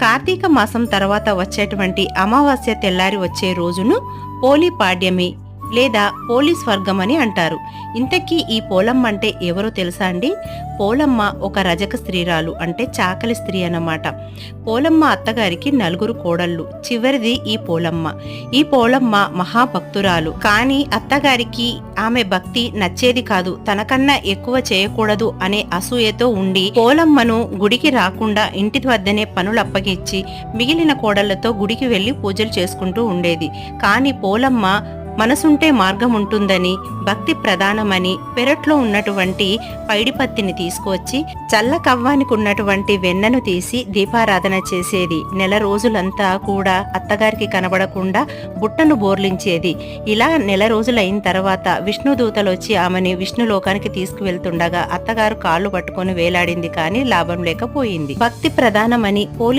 కార్తీక మాసం తర్వాత వచ్చేటువంటి అమావాస్య తెల్లారి వచ్చే రోజును పోలి పాడ్యమి లేదా పోలి స్వర్గం అని అంటారు. ఇంతకీ ఈ పోలమ్మ అంటే ఎవరో తెలుసా అండి? పోలమ్మ ఒక రజక స్త్రీరాలు, అంటే చాకలి స్త్రీ అన్నమాట. పోలమ్మ అత్తగారికి 4 కోడళ్ళు, చివరిది ఈ పోలమ్మ. ఈ పోలమ్మ మహాభక్తురాలు. కానీ అత్తగారికి ఆమె భక్తి నచ్చేది కాదు. తనకన్నా ఎక్కువ చేయకూడదు అనే అసూయతో ఉండి పోలమ్మను గుడికి రాకుండా ఇంటి వద్దనే పనులు అప్పగించి మిగిలిన కోడళ్లతో గుడికి వెళ్లి పూజలు చేసుకుంటూ ఉండేది. కానీ పోలమ్మ మనసుంటే మార్గం ఉంటుందని, భక్తి ప్రధానమని పెరట్లో ఉన్నటువంటి పైడిపత్తిని తీసుకువచ్చి చల్ల కవ్వానికి ఉన్నటువంటి వెన్నను తీసి దీపారాధన చేసేది. నెల రోజులంతా కూడా అత్తగారికి కనబడకుండా బుట్టను బోర్లించేది. ఇలా నెల రోజులైన తర్వాత విష్ణుదూతలు వచ్చి ఆమెని విష్ణులోకానికి తీసుకువెళ్తుండగా అత్తగారు కాళ్ళు పట్టుకొని వేలాడింది, కానీ లాభం లేకపోయింది. భక్తి ప్రధానమని